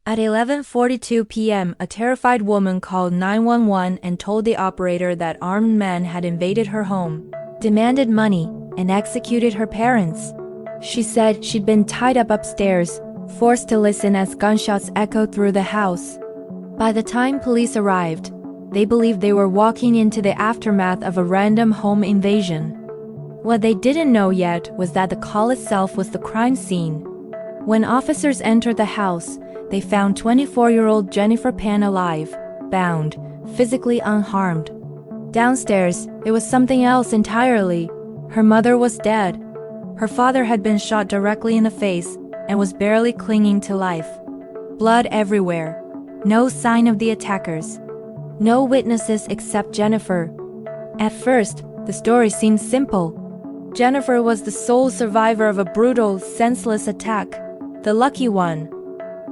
At 11:42 p.m., a terrified woman called 911 and told the operator that armed men had invaded her home, demanded money, and executed her parents. She said she'd been tied up upstairs, forced to listen as gunshots echoed through the house. By the time police arrived, they believed they were walking into the aftermath of a random home invasion. What they didn't know yet was that the call itself was the crime scene. When officers entered the house, they found 24-year-old Jennifer Pan alive, bound, physically unharmed. Downstairs, it was something else entirely. Her mother was dead. Her father had been shot directly in the face and was barely clinging to life. Blood everywhere. No sign of the attackers. No witnesses except Jennifer. At first, the story seemed simple. Jennifer was the sole survivor of a brutal, senseless attack. The lucky one.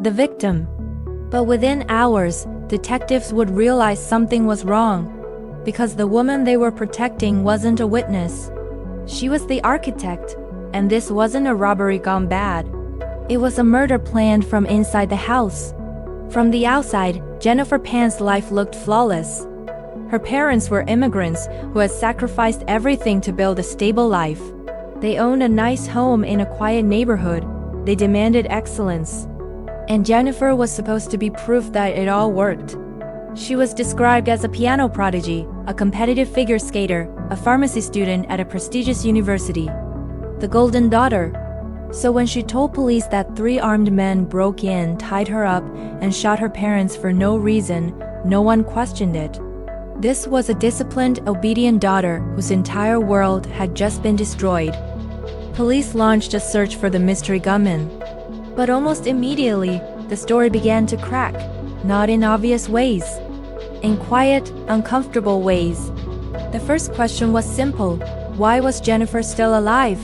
The victim. But within hours, detectives would realize something was wrong, because the woman they were protecting wasn't a witness. She was the architect, and this wasn't a robbery gone bad. It was a murder planned from inside the house. From the outside, Jennifer Pan's life looked flawless. Her parents were immigrants who had sacrificed everything to build a stable life. They owned a nice home in a quiet neighborhood. They demanded excellence. And Jennifer was supposed to be proof that it all worked. She was described as a piano prodigy, a competitive figure skater, a pharmacy student at a prestigious university. The golden daughter. So when she told police that 3 armed men broke in, tied her up, and shot her parents for no reason, no one questioned it. This was a disciplined, obedient daughter whose entire world had just been destroyed. Police launched a search for the mystery gunman. But almost immediately, the story began to crack, not in obvious ways. In quiet, uncomfortable ways. The first question was simple: why was Jennifer still alive?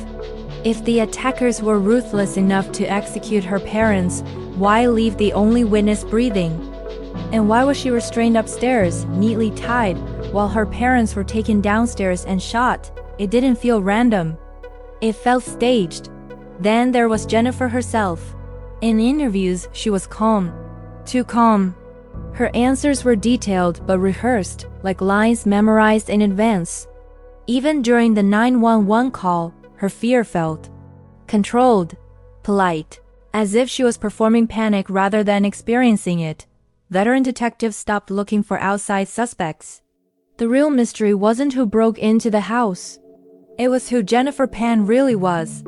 If the attackers were ruthless enough to execute her parents, why leave the only witness breathing? And why was she restrained upstairs, neatly tied, while her parents were taken downstairs and shot? It didn't feel random. It felt staged. Then there was Jennifer herself. In interviews, she was calm. Too calm. Her answers were detailed but rehearsed, like lines memorized in advance. Even during the 911 call, her fear felt controlled, polite, as if she was performing panic rather than experiencing it. Veteran detectives stopped looking for outside suspects. The real mystery wasn't who broke into the house. It was who Jennifer Pan really was.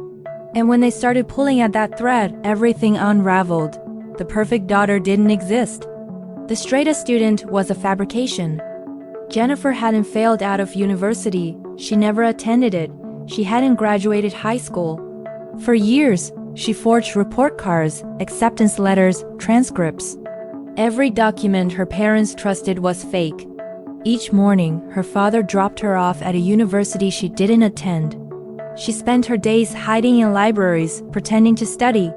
And when they started pulling at that thread, everything unraveled. The perfect daughter didn't exist. The straight-A student was a fabrication. Jennifer hadn't failed out of university. She never attended it. She hadn't graduated high school. For years, she forged report cards, acceptance letters, transcripts. Every document her parents trusted was fake. Each morning, her father dropped her off at a university she didn't attend. She spent her days hiding in libraries, pretending to study.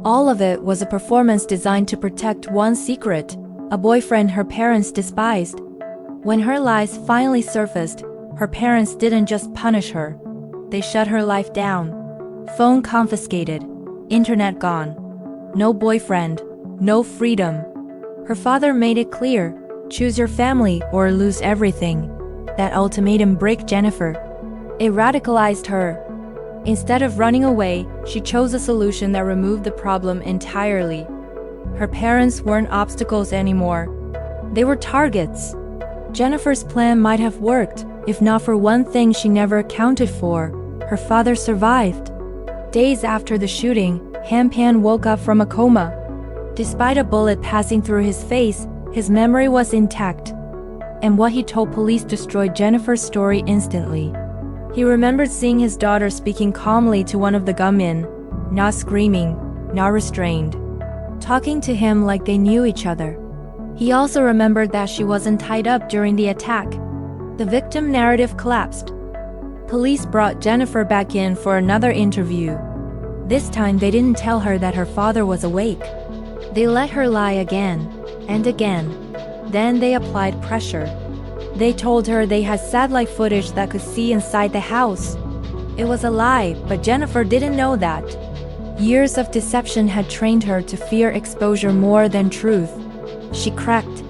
All of it was a performance designed to protect one secret, a boyfriend her parents despised. When her lies finally surfaced, her parents didn't just punish her. They shut her life down. Phone confiscated. Internet gone. No boyfriend. No freedom. Her father made it clear, choose your family or lose everything. That ultimatum broke Jennifer. It radicalized her. Instead of running away, she chose a solution that removed the problem entirely. Her parents weren't obstacles anymore. They were targets. Jennifer's plan might have worked, if not for one thing she never accounted for. Her father survived. Days after the shooting, Pan woke up from a coma. Despite a bullet passing through his face, his memory was intact. And what he told police destroyed Jennifer's story instantly. He remembered seeing his daughter speaking calmly to one of the gunmen, not screaming, not restrained, talking to him like they knew each other. He also remembered that she wasn't tied up during the attack. The victim narrative collapsed. Police brought Jennifer back in for another interview. This time they didn't tell her that her father was awake. They let her lie again and again. Then they applied pressure. They told her they had satellite footage that could see inside the house. It was a lie, but Jennifer didn't know that. Years of deception had trained her to fear exposure more than truth. She cracked,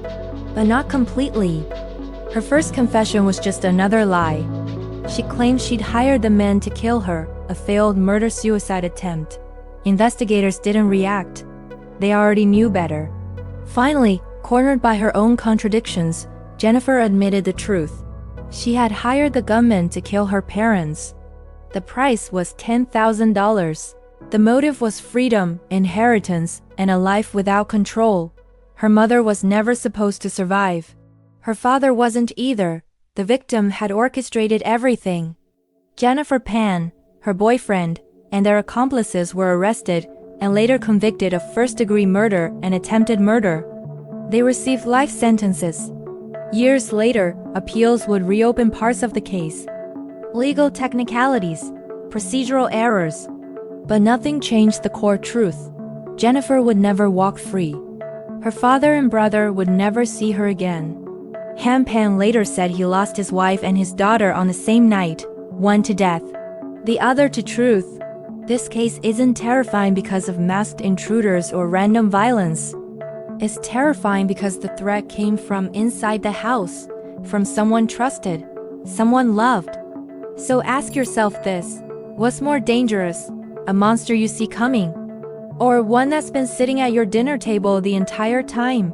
but not completely. Her first confession was just another lie. She claimed she'd hired the men to kill her, a failed murder-suicide attempt. Investigators didn't react. They already knew better. Finally, cornered by her own contradictions, Jennifer admitted the truth. She had hired the gunmen to kill her parents. The price was $10,000. The motive was freedom, inheritance, and a life without control. Her mother was never supposed to survive. Her father wasn't either. The victim had orchestrated everything. Jennifer Pan, her boyfriend, and their accomplices were arrested and later convicted of first-degree murder and attempted murder. They received life sentences. Years later, appeals would reopen parts of the case. Legal technicalities, procedural errors. But nothing changed the core truth. Jennifer would never walk free. Her father and brother would never see her again. Han Pan later said he lost his wife and his daughter on the same night, one to death, the other to truth. This case isn't terrifying because of masked intruders or random violence. It's terrifying because the threat came from inside the house, from someone trusted, someone loved. So ask yourself this: what's more dangerous, a monster you see coming, or one that's been sitting at your dinner table the entire time?